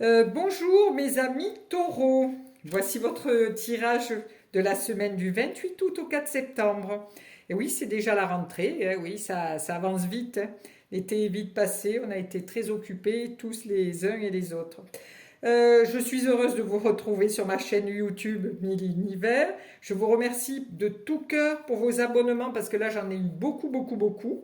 Bonjour mes amis taureaux, voici votre tirage de la semaine du 28 août au 4 septembre. Et oui, c'est déjà la rentrée, hein, oui, ça avance vite, hein. L'été est vite passé, on a été très occupés tous les uns et les autres. Je suis heureuse de vous retrouver sur ma chaîne YouTube Mille Univers. Je vous remercie de tout cœur pour vos abonnements parce que là j'en ai eu beaucoup, beaucoup, beaucoup,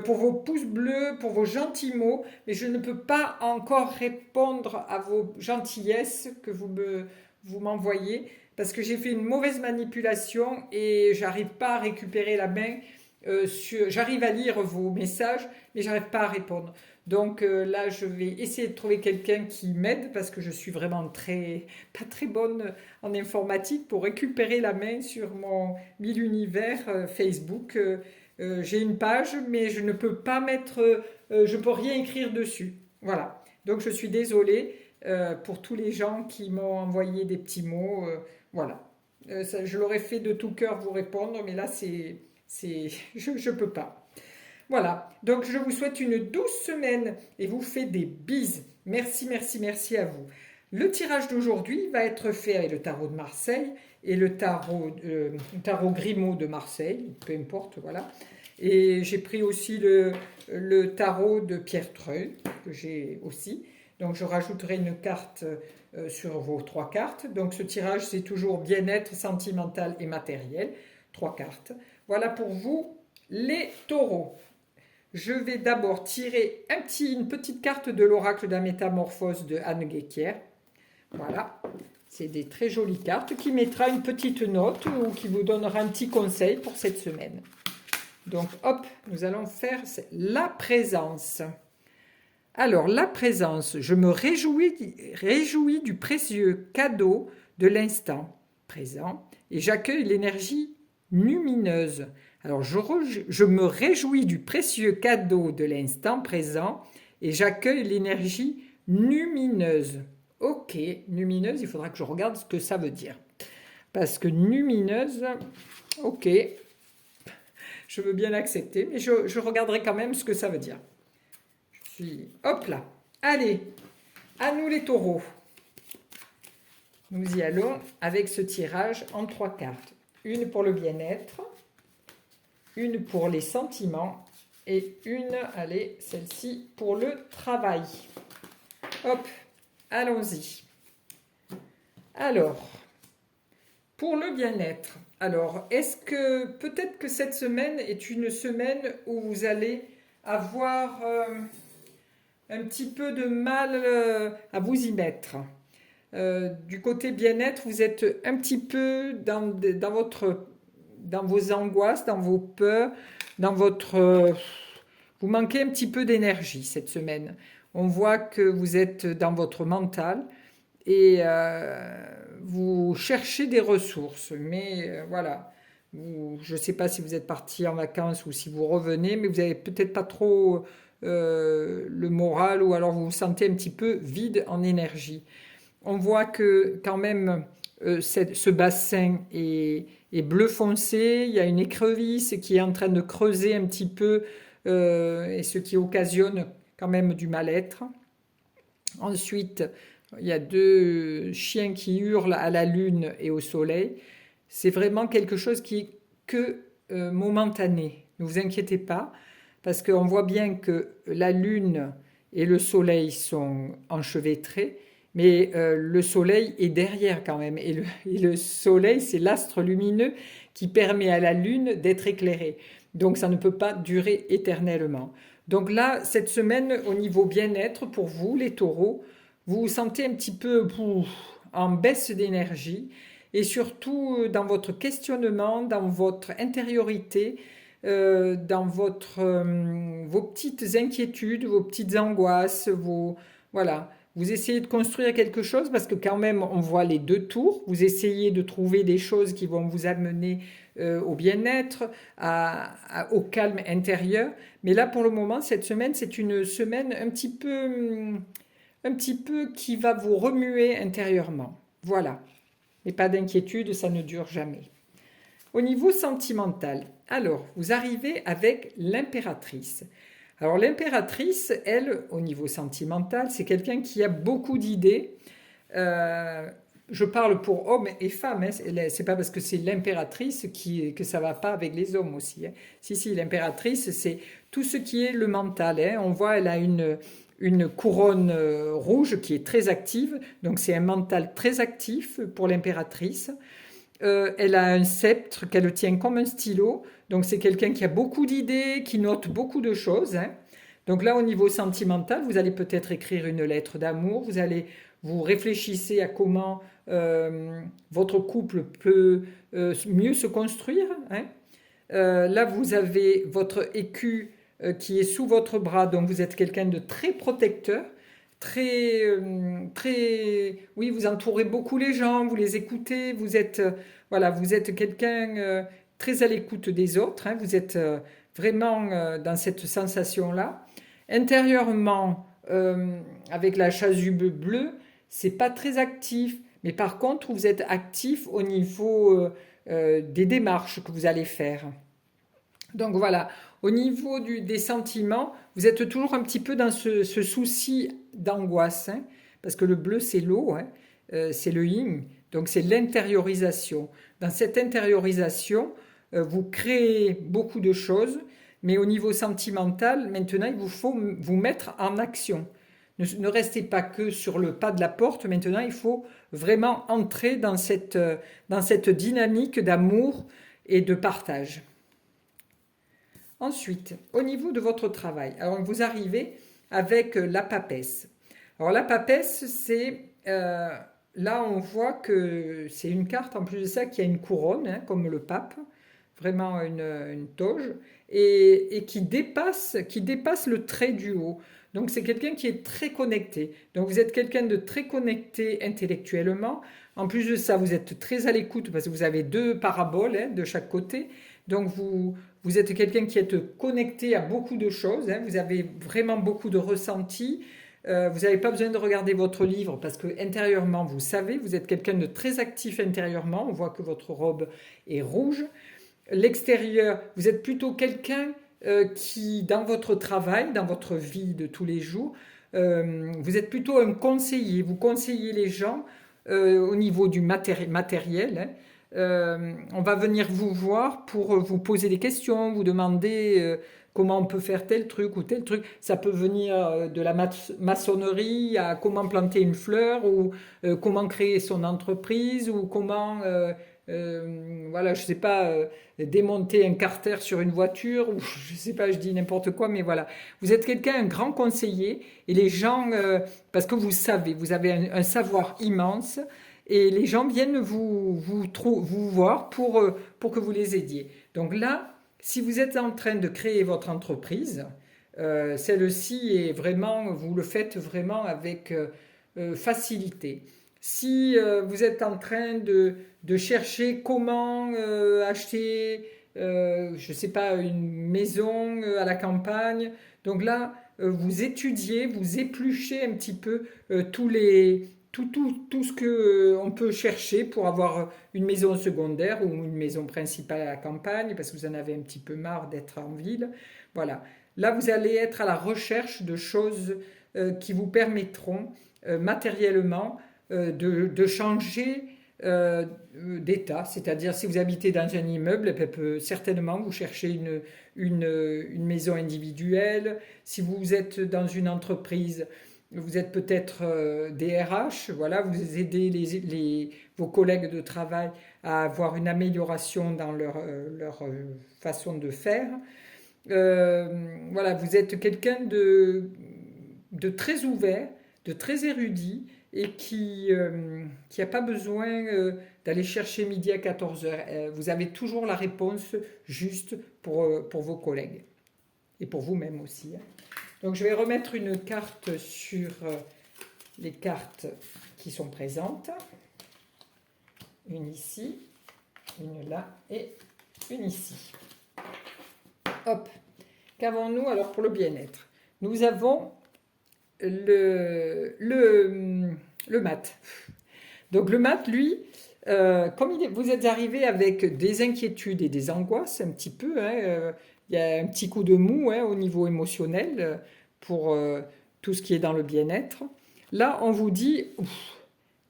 pour vos pouces bleus, pour vos gentils mots, mais je ne peux pas encore répondre à vos gentillesses que vous m'envoyez parce que j'ai fait une mauvaise manipulation et j'arrive pas à récupérer la main. J'arrive à lire vos messages, mais j'arrive pas à répondre. Donc là, je vais essayer de trouver quelqu'un qui m'aide parce que je suis vraiment pas très bonne en informatique pour récupérer la main sur mon Mille Univers Facebook. J'ai une page, mais je ne peux pas je peux rien écrire dessus. Voilà. Donc je suis désolée pour tous les gens qui m'ont envoyé des petits mots. Voilà. Je l'aurais fait de tout cœur vous répondre, mais là je peux pas. Voilà. Donc je vous souhaite une douce semaine et vous fais des bises. Merci, merci, merci à vous. Le tirage d'aujourd'hui va être fait avec le tarot de Marseille et le tarot Grimaud de Marseille, peu importe, voilà. Et j'ai pris aussi le tarot de Pierre Treuil, que j'ai aussi. Donc je rajouterai une carte sur vos trois cartes. Donc ce tirage, c'est toujours bien-être sentimental et matériel. Trois cartes. Voilà pour vous, les taureaux. Je vais d'abord tirer une petite carte de l'oracle de la métamorphose de Anne Guéquière. Voilà. C'est des très jolies cartes qui mettra une petite note ou qui vous donnera un petit conseil pour cette semaine. Donc, hop, nous allons faire la présence. Alors, la présence, je me réjouis du précieux cadeau de l'instant présent et j'accueille l'énergie lumineuse. Alors, je me réjouis du précieux cadeau de l'instant présent et j'accueille l'énergie lumineuse. Ok, lumineuse, il faudra que je regarde ce que ça veut dire. Parce que lumineuse, ok, je veux bien l'accepter, mais je regarderai quand même ce que ça veut dire. Hop là. Allez, à nous les taureaux. Nous y allons avec ce tirage en trois cartes. Une pour le bien-être, une pour les sentiments et une, allez, celle-ci pour le travail. Hop, allons-y. Alors, pour le bien-être, alors, est-ce que peut-être que cette semaine est une semaine où vous allez avoir un petit peu de mal à vous y mettre. Du côté bien-être, vous êtes un petit peu dans vos angoisses, dans vos peurs, vous manquez un petit peu d'énergie cette semaine. On voit que vous êtes dans votre mental et vous cherchez des ressources. Mais voilà, je ne sais pas si vous êtes parti en vacances ou si vous revenez, mais vous n'avez peut-être pas trop le moral ou alors vous vous sentez un petit peu vide en énergie. On voit que quand même ce bassin est bleu foncé, il y a une écrevisse qui est en train de creuser un petit peu et ce qui occasionne quand même du mal-être. Ensuite, il y a deux chiens qui hurlent à la lune et au soleil. C'est vraiment quelque chose qui est que momentané. Ne vous inquiétez pas, parce qu'on voit bien que la lune et le soleil sont enchevêtrés, mais le soleil est derrière quand même. Et le soleil, c'est l'astre lumineux qui permet à la lune d'être éclairée. Donc ça ne peut pas durer éternellement. Donc là, cette semaine, au niveau bien-être, pour vous, les taureaux, vous vous sentez un petit peu en baisse d'énergie et surtout dans votre questionnement, dans votre intériorité, dans vos petites inquiétudes, vos petites angoisses, voilà. Vous essayez de construire quelque chose parce que quand même on voit les deux tours. Vous essayez de trouver des choses qui vont vous amener au bien-être, au calme intérieur. Mais là pour le moment, cette semaine, c'est une semaine un petit peu qui va vous remuer intérieurement. Voilà. Mais pas d'inquiétude, ça ne dure jamais. Au niveau sentimental, alors, vous arrivez avec l'impératrice. Alors l'impératrice, elle, au niveau sentimental, c'est quelqu'un qui a beaucoup d'idées. Euh, je parle pour hommes et femmes, hein. C'est pas parce que c'est l'impératrice que ça va pas avec les hommes aussi, hein. Si, l'impératrice, c'est tout ce qui est le mental, hein. On voit, elle a une couronne rouge qui est très active, donc c'est un mental très actif pour l'impératrice. Elle a un sceptre qu'elle tient comme un stylo. Donc c'est quelqu'un qui a beaucoup d'idées, qui note beaucoup de choses, hein. Donc là, au niveau sentimental, vous allez peut-être écrire une lettre d'amour. Vous réfléchissez à comment votre couple peut mieux se construire, hein. Là, vous avez votre écu qui est sous votre bras, donc vous êtes quelqu'un de très protecteur, oui, vous entourez beaucoup les gens, vous les écoutez, voilà, vous êtes quelqu'un très à l'écoute des autres, hein. Vous êtes vraiment dans cette sensation-là. Intérieurement, avec la chasuble bleue, c'est pas très actif, mais par contre, vous êtes actif au niveau des démarches que vous allez faire. Donc voilà, au niveau des sentiments, vous êtes toujours un petit peu dans ce souci d'angoisse, hein, parce que le bleu c'est l'eau, hein, c'est le yin, donc c'est l'intériorisation. Dans cette intériorisation, vous créez beaucoup de choses, mais au niveau sentimental, maintenant il vous faut vous mettre en action. Ne restez pas que sur le pas de la porte, maintenant il faut vraiment entrer dans cette dynamique d'amour et de partage. Ensuite, au niveau de votre travail, alors vous arrivez avec la papesse. Alors la papesse, là on voit que c'est une carte en plus de ça qui a une couronne, hein, comme le pape, vraiment une toge, et qui dépasse le trait du haut. Donc c'est quelqu'un qui est très connecté. Donc vous êtes quelqu'un de très connecté intellectuellement. En plus de ça, vous êtes très à l'écoute parce que vous avez deux paraboles, hein, de chaque côté. Donc vous êtes quelqu'un qui est connecté à beaucoup de choses, hein. Vous avez vraiment beaucoup de ressentis. Vous n'avez pas besoin de regarder votre livre parce que intérieurement, vous savez, vous êtes quelqu'un de très actif intérieurement. On voit que votre robe est rouge. L'extérieur, vous êtes plutôt quelqu'un qui, dans votre travail, dans votre vie de tous les jours, vous êtes plutôt un conseiller. Vous conseillez les gens au niveau du matériel, hein. On va venir vous voir pour vous poser des questions, vous demander comment on peut faire tel truc ou tel truc. Ça peut venir de la maçonnerie à comment planter une fleur ou comment créer son entreprise ou comment, voilà, je sais pas, démonter un carter sur une voiture ou je sais pas, je dis n'importe quoi, mais voilà. Vous êtes quelqu'un, un grand conseiller et les gens, parce que vous savez, vous avez un savoir immense. Et les gens viennent vous voir pour que vous les aidiez. Donc là, si vous êtes en train de créer votre entreprise, celle-ci est vraiment, vous le faites vraiment avec facilité. Si vous êtes en train de chercher comment acheter, je ne sais pas, une maison à la campagne, donc là, vous étudiez, vous épluchez un petit peu tout ce que on peut chercher pour avoir une maison secondaire ou une maison principale à la campagne parce que vous en avez un petit peu marre d'être en ville. Voilà. Là, vous allez être à la recherche de choses qui vous permettront matériellement de changer d'état. C'est-à-dire, si vous habitez dans un immeuble, certainement vous cherchez une maison individuelle. Si vous êtes dans une entreprise, vous êtes peut-être DRH, voilà, vous aidez vos collègues de travail à avoir une amélioration dans leur façon de faire. Voilà, vous êtes quelqu'un de très ouvert, de très érudit et qui n'a pas besoin d'aller chercher midi à 14 heures. Vous avez toujours la réponse juste pour vos collègues et pour vous-même aussi, hein. Donc je vais remettre une carte sur les cartes qui sont présentes. Une ici, une là et une ici. Hop. Qu'avons-nous alors pour le bien-être? Nous avons le mat. Donc le mat, lui, comme vous êtes arrivé avec des inquiétudes et des angoisses un petit peu, hein, il y a un petit coup de mou au niveau émotionnel pour tout ce qui est dans le bien-être. Là, on vous dit,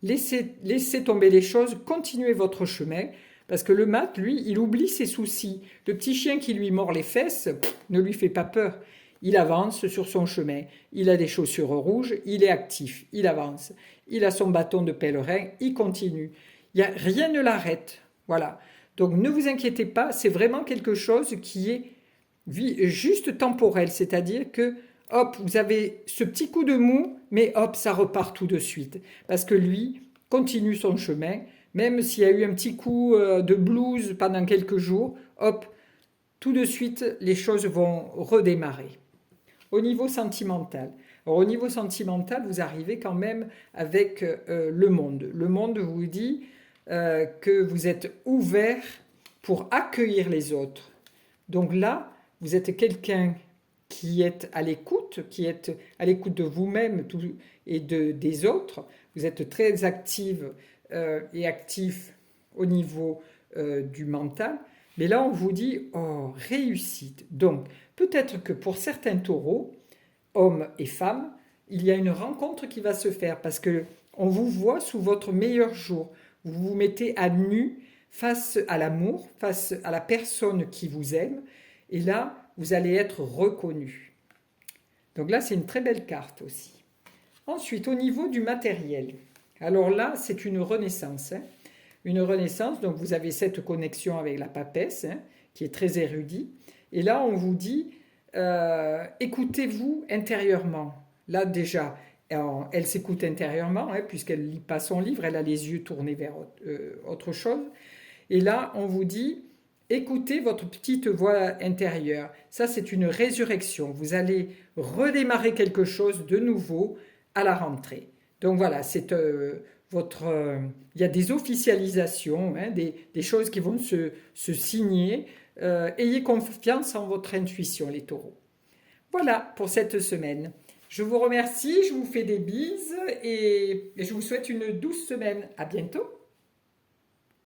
laissez tomber les choses, continuez votre chemin, parce que le mat, lui, il oublie ses soucis. Le petit chien qui lui mord les fesses ne lui fait pas peur. Il avance sur son chemin. Il a des chaussures rouges, il est actif, il avance. Il a son bâton de pèlerin, il continue. Rien ne l'arrête. Voilà. Donc ne vous inquiétez pas, c'est vraiment quelque chose qui est juste temporel, c'est-à-dire que hop, vous avez ce petit coup de mou, mais hop, ça repart tout de suite. Parce que lui continue son chemin, même s'il y a eu un petit coup de blues pendant quelques jours, hop, tout de suite, les choses vont redémarrer. Au niveau sentimental. Alors, au niveau sentimental, vous arrivez quand même avec le monde. Le monde vous dit que vous êtes ouvert pour accueillir les autres. Donc là, vous êtes quelqu'un qui est à l'écoute, de vous-même et des autres. Vous êtes très active et actif au niveau du mental. Mais là, on vous dit, oh, réussite. Donc, peut-être que pour certains taureaux, hommes et femmes, il y a une rencontre qui va se faire parce que on vous voit sous votre meilleur jour. Vous vous mettez à nu face à l'amour, face à la personne qui vous aime. Et là, vous allez être reconnu. Donc là, c'est une très belle carte aussi. Ensuite, au niveau du matériel. Alors là, c'est une renaissance. Une renaissance, donc vous avez cette connexion avec la papesse, qui est très érudite. Et là, on vous dit, écoutez-vous intérieurement. Là, déjà, elle s'écoute intérieurement, puisqu'elle ne lit pas son livre, elle a les yeux tournés vers autre chose. Et là, on vous dit, écoutez votre petite voix intérieure. Ça, c'est une résurrection. Vous allez redémarrer quelque chose de nouveau à la rentrée. Donc voilà, c'est il y a des officialisations, des choses qui vont se signer. Ayez confiance en votre intuition, les taureaux. Voilà pour cette semaine. Je vous remercie, je vous fais des bises et je vous souhaite une douce semaine. À bientôt.